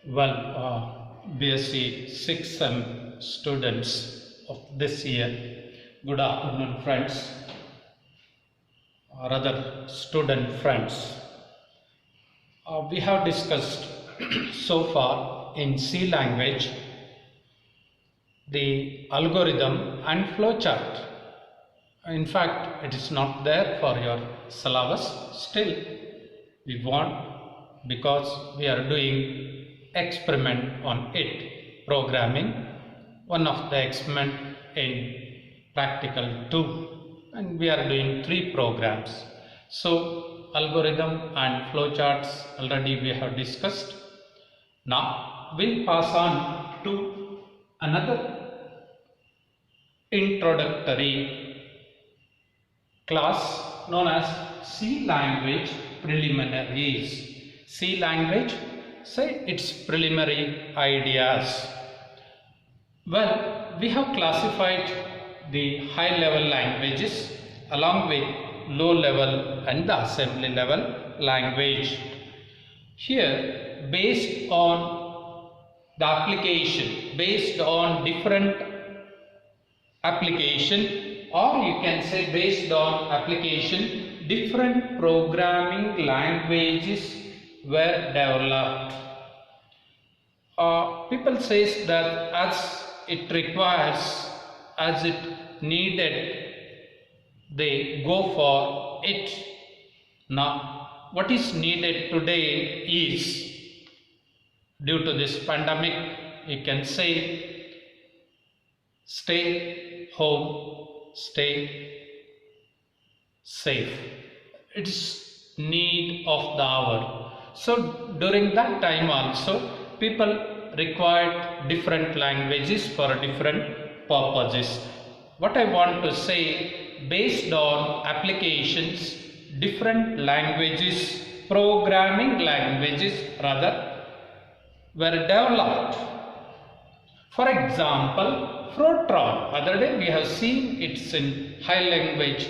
Well, BSc 6th students of this year, good afternoon, friends, or other student friends. We have discussed so far in C language the algorithm and flowchart. In fact, it is not there for your syllabus. Still, we want, because we are doing experiment on it, programming, one of the experiment in practical 2, and we are doing 3 programs. So algorithm and flowcharts already we have discussed. Now we'll pass on to another introductory class known as C language preliminaries. C language, say its preliminary ideas. Well, we have classified the high level languages along with low level and the assembly level language. Here, based on the application, based on different application, or you can say based on application, different programming languages were developed. People says that as it requires, as it needed, they go for it. Now, what is needed today is, due to this pandemic, you can say, stay home, stay safe. It's need of the hour. So during that time also, people required different languages for different purposes. What I want to say, based on applications, different languages, programming languages rather, were developed. For example, Fortran, other day we have seen it's in high language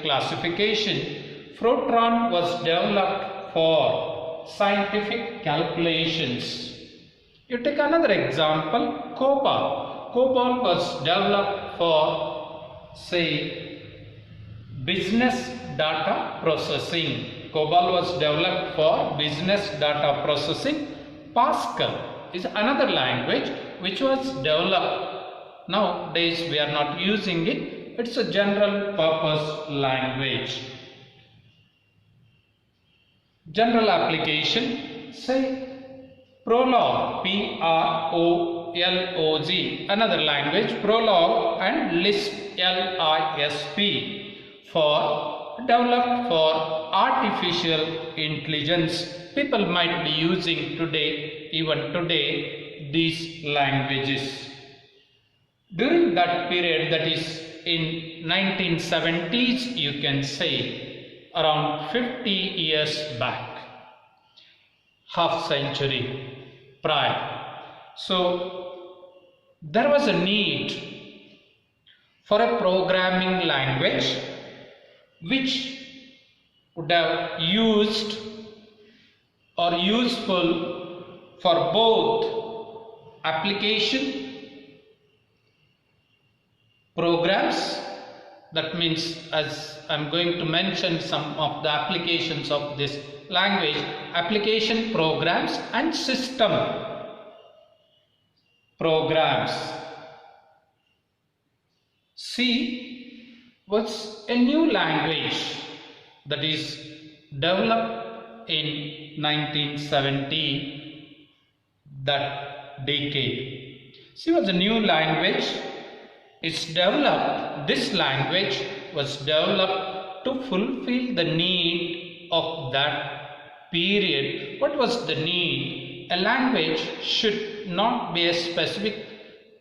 classification. Fortran was developed for scientific calculations. You take another example, COBOL. COBOL was developed for, say, business data processing. COBOL was developed for business data processing. Pascal is another language which was developed. Nowadays we are not using it. It's a general purpose language. General application, say Prolog, P-R-O-L-O-G, another language, Prolog, and Lisp, L-I-S-P, for developed for artificial intelligence. People might be using today, even today, these languages. During that period, that is in 1970s, you can say, around 50 years back, half century prior. So there was a need for a programming language which would have used or useful for both application programs. That means, as I am going to mention some of the applications of this language, application programs and system programs. C was a new language that is developed in 1970, that decade. C was a new language. It's developed, this language was developed to fulfill the need of that period. What was the need? A language should not be a specific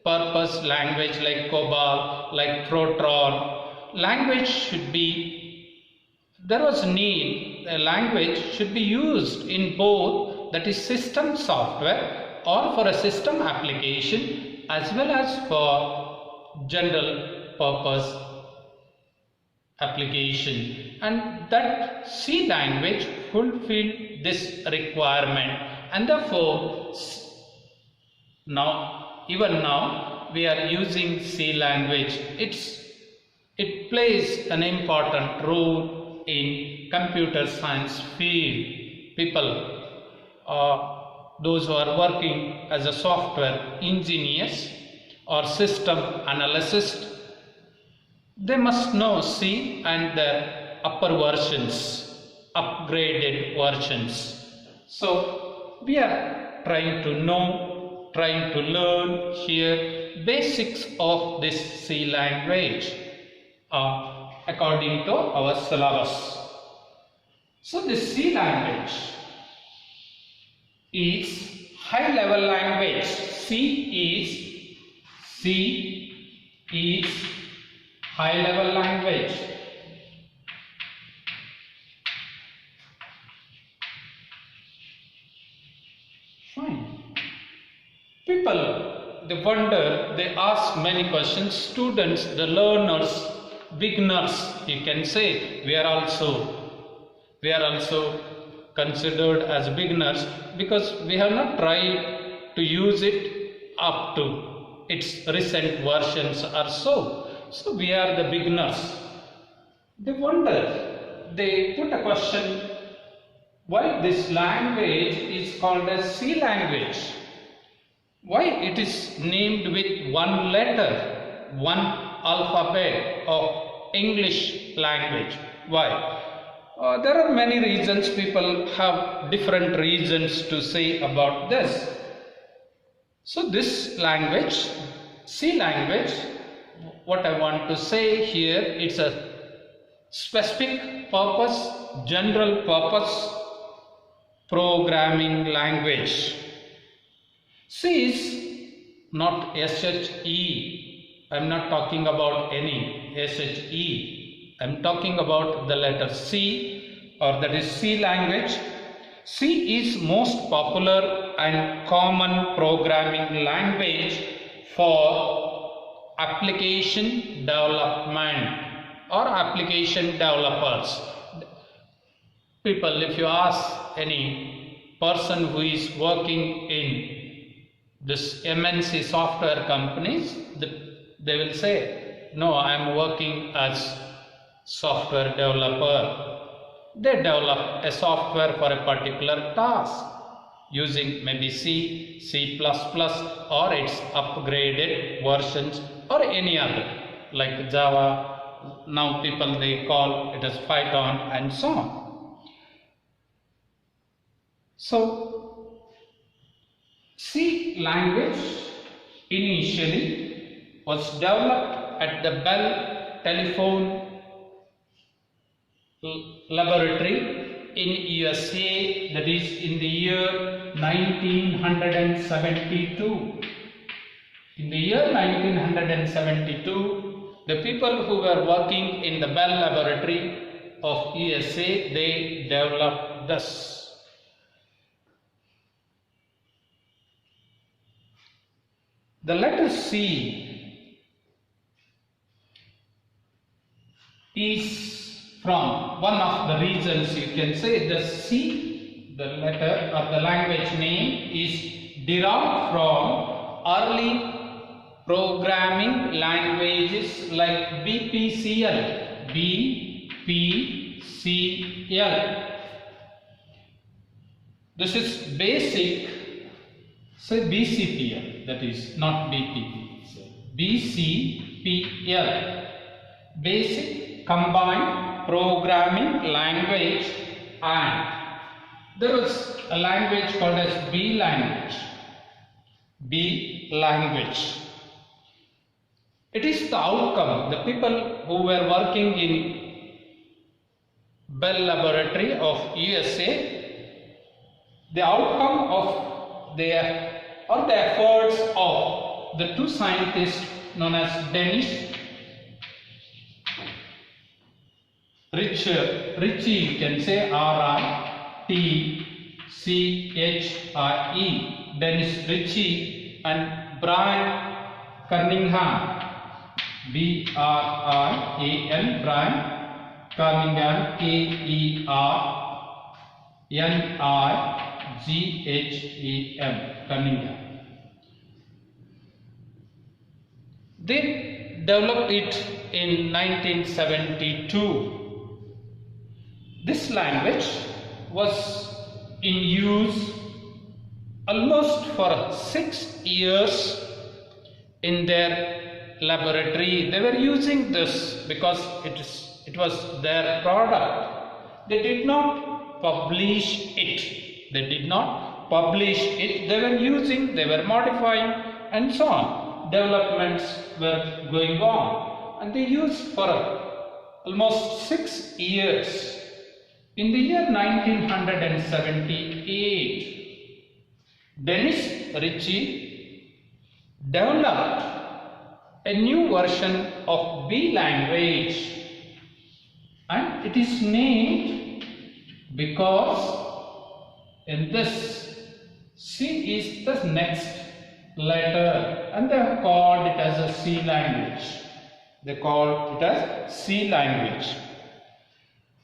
purpose language like COBOL, like Fortran. Language should be, there was a need, a language should be used in both, that is system software or for a system application, as well as for general purpose application, and that C language fulfilled this requirement. and therefore even now we are using C language. It plays an important role in computer science field. People, those who are working as a software engineers or system analysts, they must know C and the upper versions, upgraded versions. So we are trying to learn here basics of this C language according to our syllabus. So this C language is high level language. C is high level language. Fine. People, they wonder, they ask many questions. Students, the learners, beginners, you can say, we are also considered as beginners because we have not tried to use it up to its recent versions or so. So we are the beginners. They wonder, they put a question, why this language is called as C language? Why it is named with one letter, one alphabet of English language? Why? There are many reasons. People have different reasons to say about this. So this language, C language, what I want to say here, it's a specific purpose, general purpose programming language. C is not SHE. I am not talking about any SHE. I am talking about the letter C, or that is C language. C is most popular and common programming language for application development or application developers. People, if you ask any person who is working in this MNC software companies, they will say, no, I am working as software developer. They develop a software for a particular task using maybe C, C++ or its upgraded versions or any other like Java. Now people, they call it as Python and so on. So C language initially was developed at the Bell Telephone Laboratory in USA, that is in the year 1972. In the year 1972, the people who were working in the Bell Laboratory of USA, they developed this. The letter C is from one of the reasons, you can say the C, the letter or the language name is derived from early programming languages like BPCL. This is basic, say BCPL, that is not BPP, so BCPL, basic combined programming language, and there was a language called as B language. It is the outcome. The people who were working in Bell Laboratory of USA, the outcome of the efforts of the two scientists known as Dennis Ritchie, you can say R-I-T-C-H-I-E, Dennis Ritchie, and Brian Cunningham, B-R-I-A-N, Brian Cunningham, K-E-R-N-I-G-H-A-M, G-H-E-M, Cunningham. They developed it in 1972. This language was in use almost for 6 years in their laboratory. They were using this because it was their product. They did not publish it. They were using, they were modifying, and so on. Developments were going on, and they used for almost 6 years. In the year 1978, Dennis Ritchie developed a new version of B language, and it is named because in this C is the next letter, and they have called it as a C language. They called it as C language.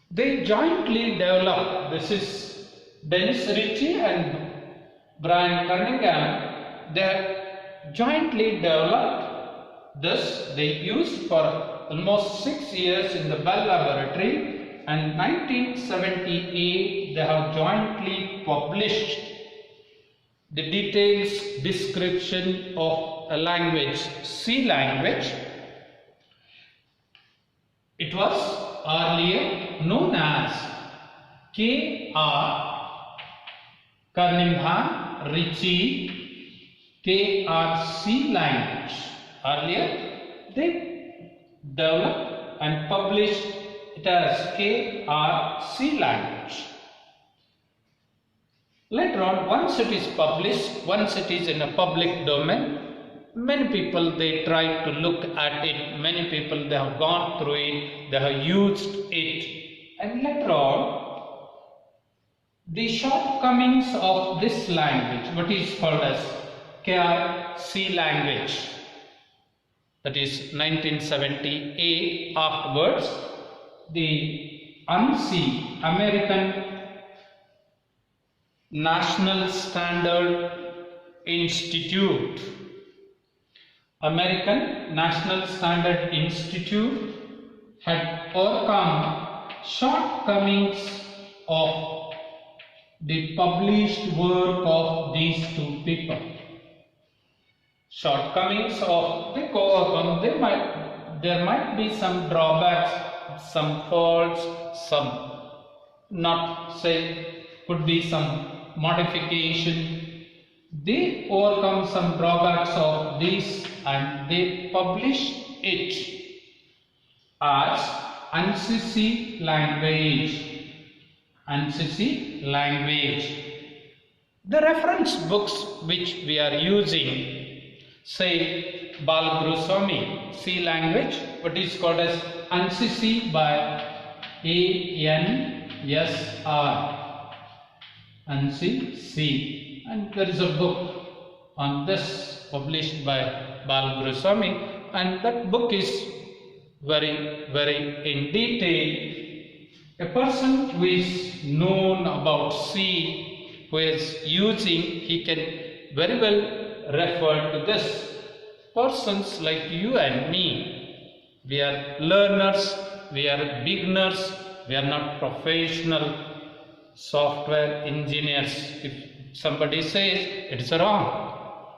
They jointly developed, this is Dennis Ritchie and Brian Cunningham, they jointly developed this. They used for almost 6 years in the Bell Laboratory, and 1978 they have jointly published the details description of a language, C language. It was earlier known as K.R. Cunningham Ritchie KRC language. Earlier they developed and published it as KRC language. Later on, once it is published, once it is in a public domain, many people they try to look at it, many people they have gone through it, they have used it, and later on the shortcomings of this language, what is called as KRC language, that is 1978, afterwards the ANSI, American National Standard Institute, American National Standard Institute had overcome shortcomings of the published work of these two people. Shortcomings of the overcome, there might be some drawbacks, some faults, some not say, could be some modification. They overcome some drawbacks of this and they published it as ANSI language. ANSI language. The reference books which we are using, say Balgruswamy, C language, what is called as ANSI by ANSR. ANSI, and there is a book on this published by Balgruswamy, and that book is very in detail. A person who is known about C, who is using, he can very well refer to this. Persons like you and me, we are learners, we are beginners, we are not professional software engineers. If somebody says it is wrong,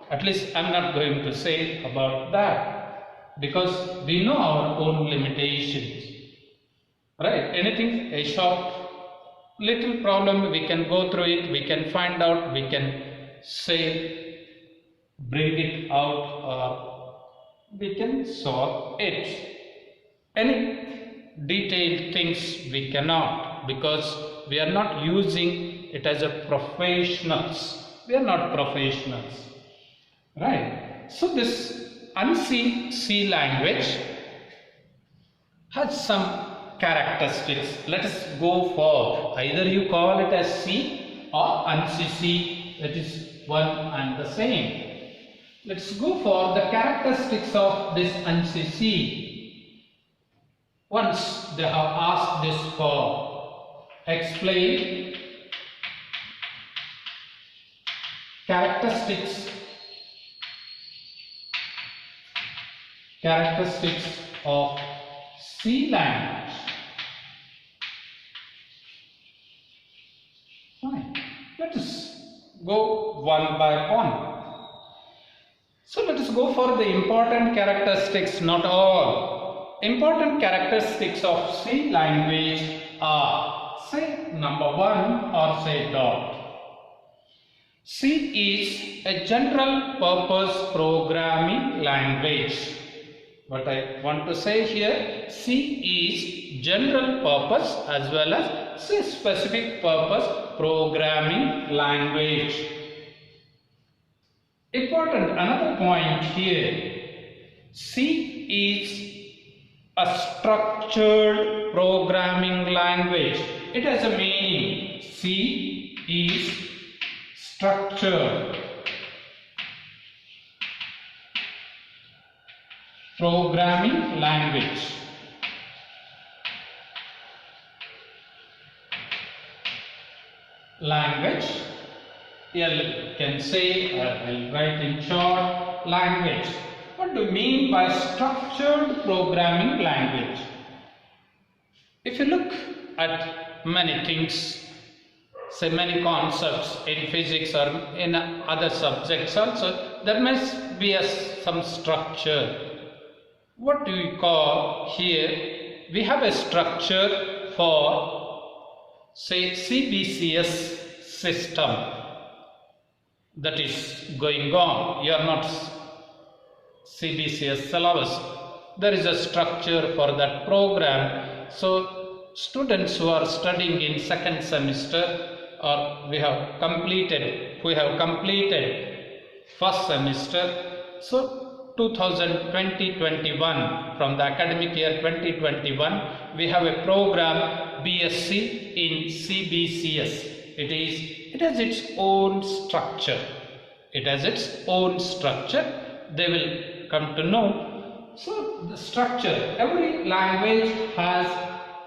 at least I am not going to say about that, because we know our own limitations, right? Anything, a short little problem, we can go through it, we can find out, we can say, bring it out, or we can solve it. Any detailed things we cannot, because we are not using it as a professionals. We are not professionals, right? So this ANSI C language has some characteristics. Let us go for either you call it as C or ANSI C, that is one and the same. Let's go for the characteristics of this ANSI C. Once they have asked this for, explain Characteristics of C language. Fine. Let us go one by one. So let us go for the important characteristics, not all. Important characteristics of C language are, say, number one, or say dot. C is a general purpose programming language. What I want to say here, C is general purpose as well as C specific purpose programming language. Important another point here, C is a structured programming language. It has a meaning. C is structured programming language. You can say, I will write in short, language. What do you mean by structured programming language? If you look at many things, say many concepts in physics or in other subjects also, there must be some structure. What do we call here? We have a structure for, say, CBCS system that is going on. You are not CBCS syllabus. There is a structure for that program. So students who are studying in second semester, or we have completed first semester, so 2020-21, from the academic year 2021, we have a program BSc in CBCS. It has its own structure. They will come to know. So the structure, every language has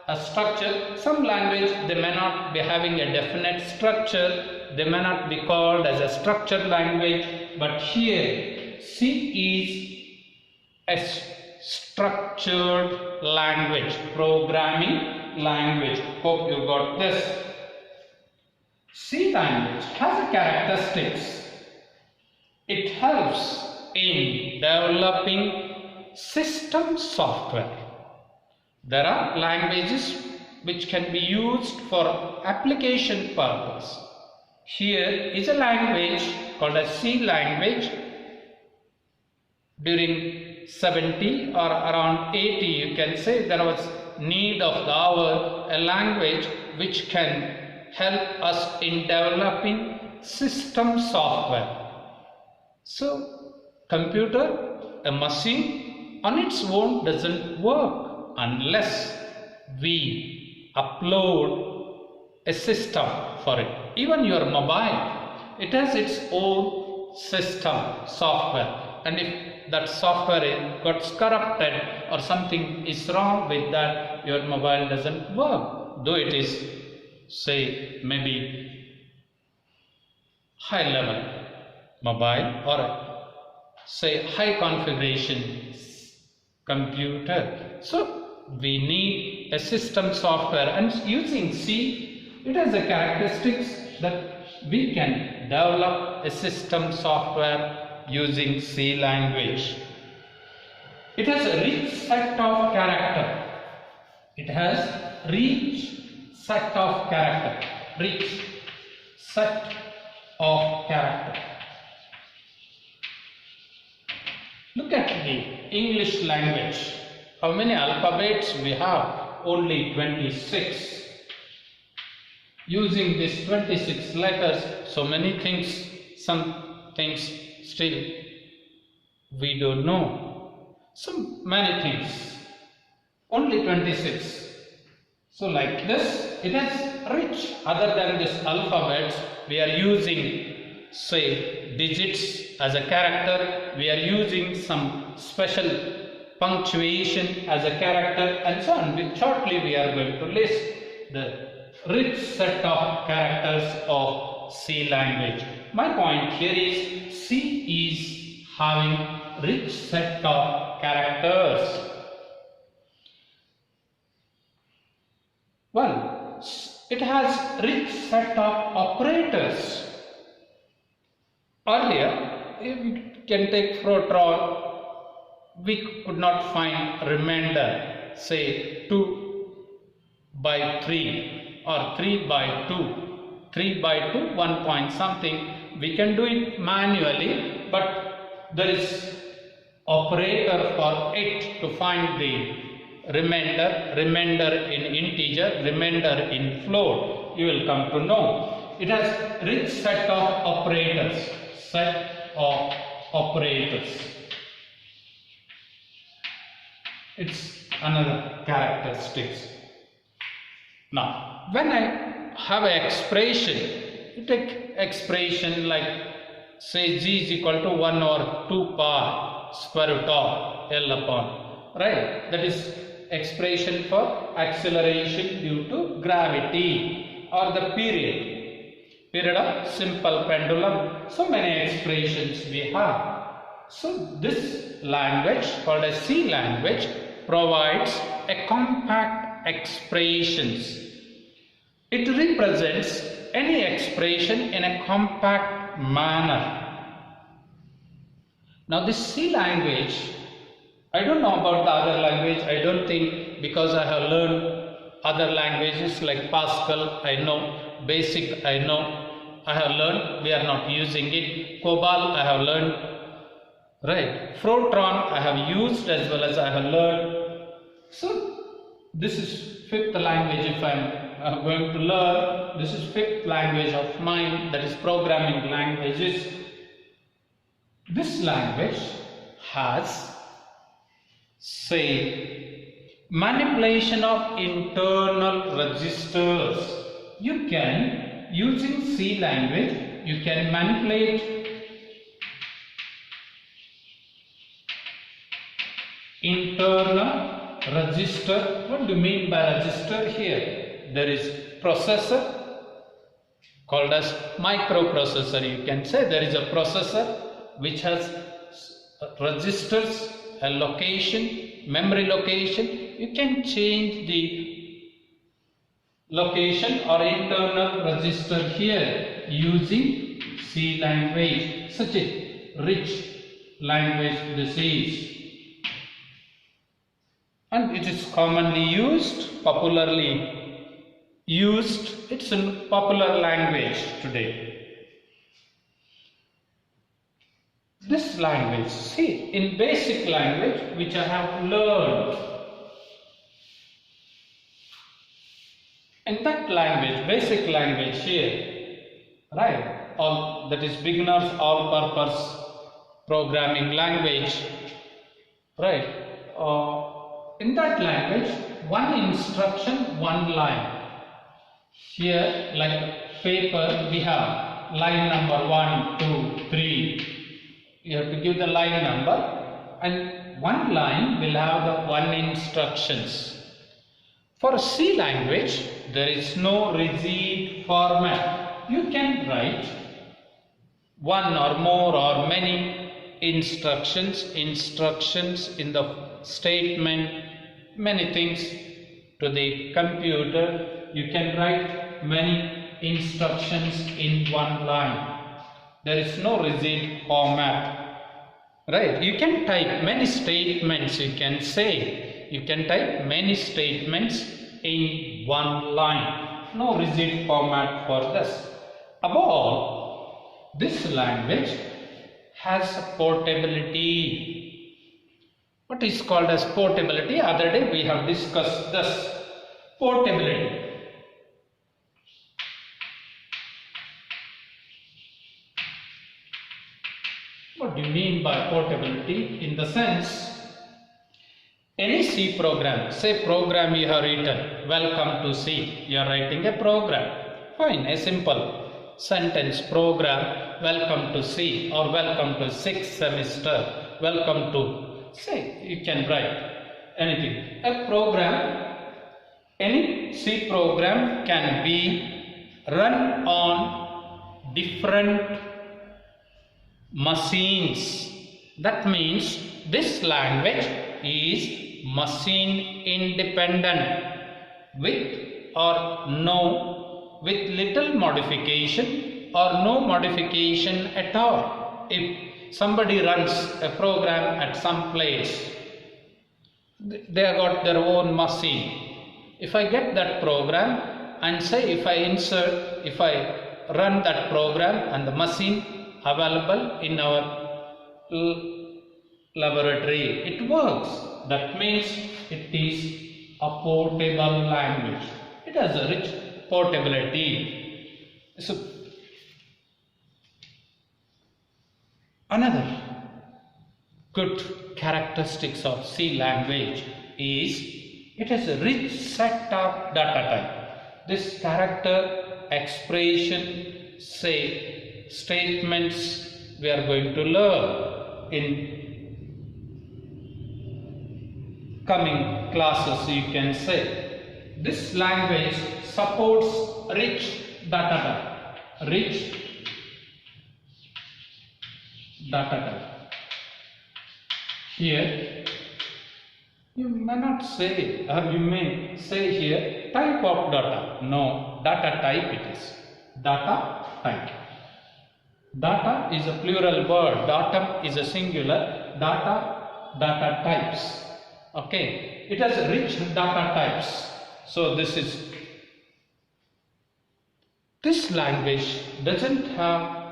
a structure. Some language, they may not be having a definite structure. They may not be called as a structured language. But here, C is a structured language, programming language. Hope you got this. C language has a characteristics. It helps in developing system software. There are languages which can be used for application purpose. Here is a language called a C language. During 70 or around 80, you can say, there was need of the hour, a language which can help us in developing system software. So computer, a machine on its own doesn't work unless we upload a system for it. Even your mobile, it has its own system software, and if that software got corrupted or something is wrong with that, your mobile doesn't work, though it is, say, maybe high level mobile or say high configuration computer. So we need a system software, and using C, it has a characteristics that we can develop a system software using C language. It has a rich set of character. Rich set of character. Look at the English language. How many alphabets we have? Only 26. Using these 26 letters, so many things, some things still we don't know. So many things. Only 26. So like this, it is rich. Other than this alphabets, we are using, say, digits as a character. We are using some special punctuation as a character, and so on. Shortly, we are going to list the rich set of characters of C language. My point here is C is having rich set of characters. Well, it has rich set of operators. Earlier, if we can take Fortran, we could not find remainder, say 2 by 3 or 3 by 2. 3 by 2, 1 point something. We can do it manually, but there is operator for it to find the remainder in integer, remainder in float. You will come to know. It has rich set of operators. It's another characteristics. Now, when I have an expression, you take expression like say g is equal to 1 or 2 pi square root of L upon, right? That is expression for acceleration due to gravity or the period of simple pendulum. So many expressions we have. So this language called a C language provides a compact expressions. It represents any expression in a compact manner. Now this C language, I don't know about the other language. I don't think, because I have learned other languages like Pascal, I know, Basic, I know, I have learned, we are not using it. COBOL, I have learned, right? Fortran, I have used as well as I have learned. So this is fifth language if I am going to learn. This is fifth language of mine, that is programming languages. This language has, say, manipulation of internal registers. You can, using C language, you can manipulate internal register. What do you mean by register here? There is processor called as microprocessor. You can say there is a processor which has registers, a location, memory location. You can change the location or internal register here using C language. Such a rich language this is. And it is commonly used, popularly used. It's a popular language today. This language, see, in basic language which I have learned, in that language, basic language here, right, all that is beginners all-purpose programming language, right, in that language, one instruction, one line. Here, like paper, we have line number 1, 2, 3. You have to give the line number, and one line will have the one instructions. For C language, there is no rigid format. You can write one or more or many instructions in the statement, many things to the computer. You can write many instructions in one line. There is no rigid format, right? You can type many statements, you can say, you can type many statements in one line. No rigid format for this. Above all, this language has portability. What is called as portability? Other day we have discussed this. Portability. What do you mean by portability? In the sense, any C program, say program you have written, welcome to C, you are writing a program. Fine, a simple sentence program, welcome to C, or welcome to 6th semester, welcome to, say, you can write anything. A program Any C program can be run on different machines. That means this language is machine independent with little modification or no modification at all. If somebody runs a program at some place, they have got their own machine. If I get that program and say if I run that program and the machine available in our laboratory, it works. That means it is a portable language. It has a rich portability. So another good characteristics of C language is it has a rich set of data type. This character, expression, say, statements we are going to learn in coming classes, you can say. This language supports rich data type. Rich data type. Here you may not say, or you may say here type of data. No, data type it is. Data type. Data is a plural word. Datum is a singular. Data types. Okay, it has rich data types. So this language doesn't have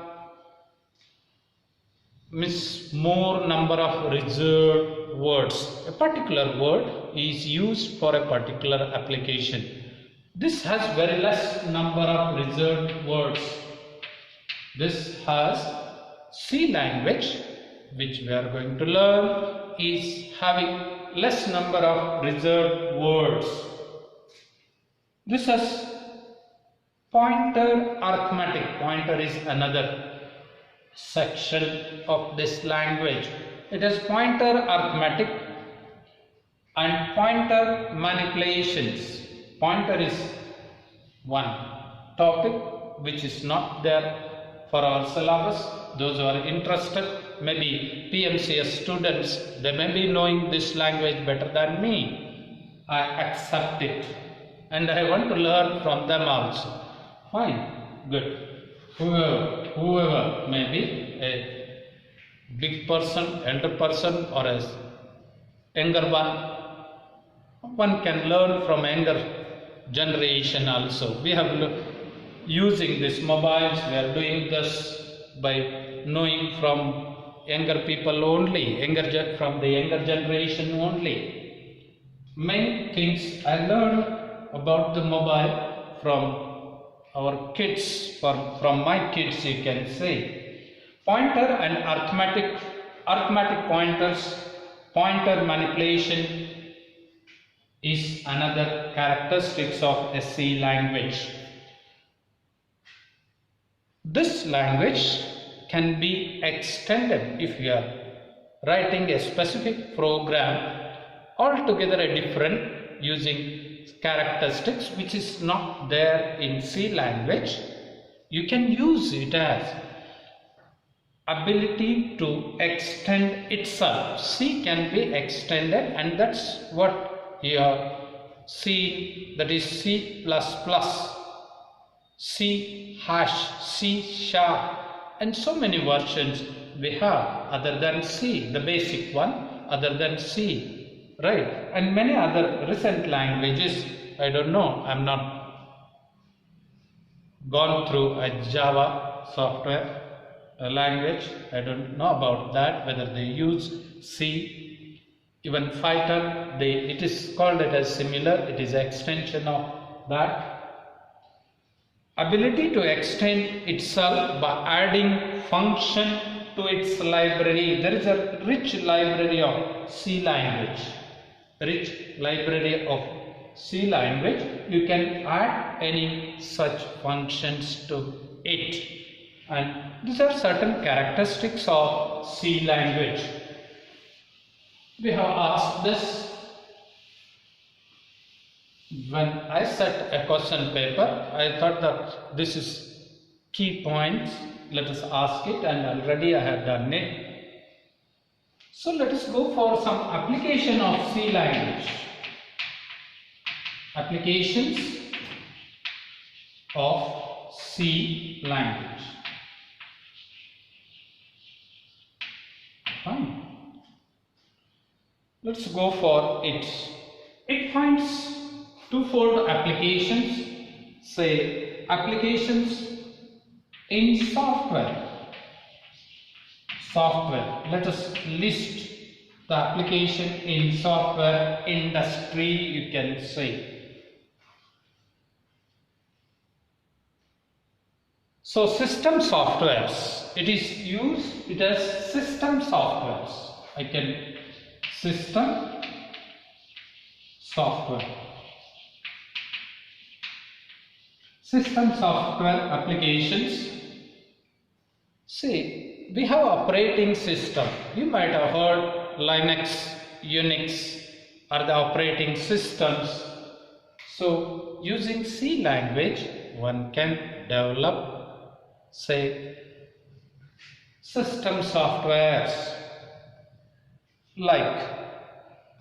more number of reserved words. A particular word is used for a particular application. This has very less number of reserved words. This has C language, which we are going to learn, is having less number of reserved words. This has pointer arithmetic. Pointer is another section of this language. It has pointer arithmetic and pointer manipulations. Pointer is one topic which is not there for our syllabus. Those who are interested, maybe PMCS students, they may be knowing this language better than me. I accept it and I want to learn from them also. Fine, good. Whoever may be, a big person, elder person, or a younger one can learn from younger generation also. We have using these mobiles, we are doing this by knowing from younger people only, from the younger generation only. Many things I learned about the mobile from our kids, from my kids, you can say. Pointer and arithmetic pointers, pointer manipulation is another characteristics of a C language. This language can be extended if you are writing a specific program altogether a different using characteristics which is not there in C language. You can use it as ability to extend itself. C can be extended, and that's what you have seen, that is C++, C hash, C sharp, and so many versions we have other than C, the basic one other than C, right? And many other recent languages, I don't know, I'm not gone through a Java software language, I don't know about that, whether they use C. Even Python, it is called it as similar, it is an extension of that. Ability to extend itself by adding function to its library. There is a rich library of C language. Rich library of C language. You can add any such functions to it. And these are certain characteristics of C language. We have asked this. When I set a question paper, I thought that this is key points. Let us ask it, and already I have done it. So let us go for some application of C language. Applications of C language. Fine. Let's go for it. It finds twofold applications. Say applications in software. Let us list the application in software industry, you can say. So system softwares, it is used as system softwares. I can system software. System software applications. See, we have operating system. You might have heard Linux, Unix are the operating systems. So using C language, one can develop, say, system softwares. Like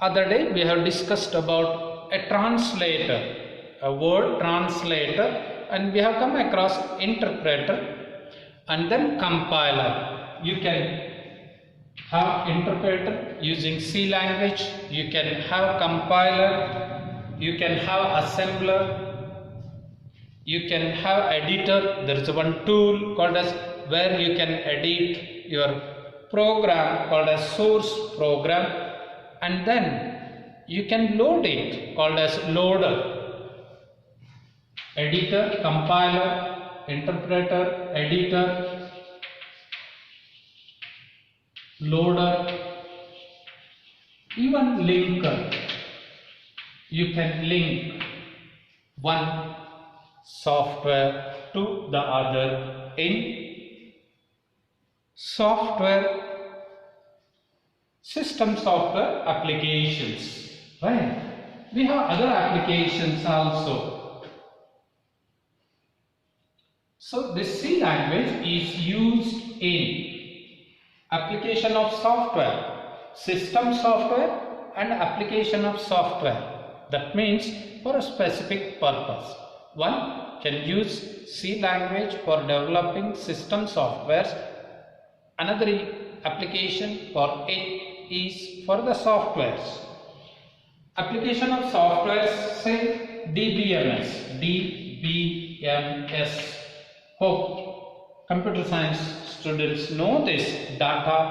other day we have discussed about a translator, a word translator, and we have come across interpreter and then compiler. You can have interpreter using C language, you can have compiler, you can have assembler, you can have editor. There is one tool called as where you can edit your program called as source program, and then you can load it called as loader. Editor, compiler, interpreter, editor, loader, even linker. You can link one software to the other in system software applications, right? We have other applications also. So this C language is used in application of software, system software and application of software. That means for a specific purpose. One can use C language for developing system softwares. Another application for it is for the softwares. Application of softwares, say DBMS. Hope computer science students know this, database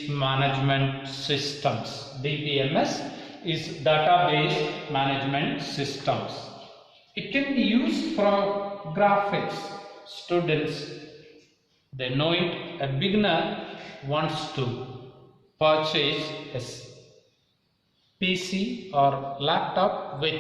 management systems. DBMS is database management systems. It can be used for graphics. Students, they know it. A beginner wants to purchase a PC or laptop with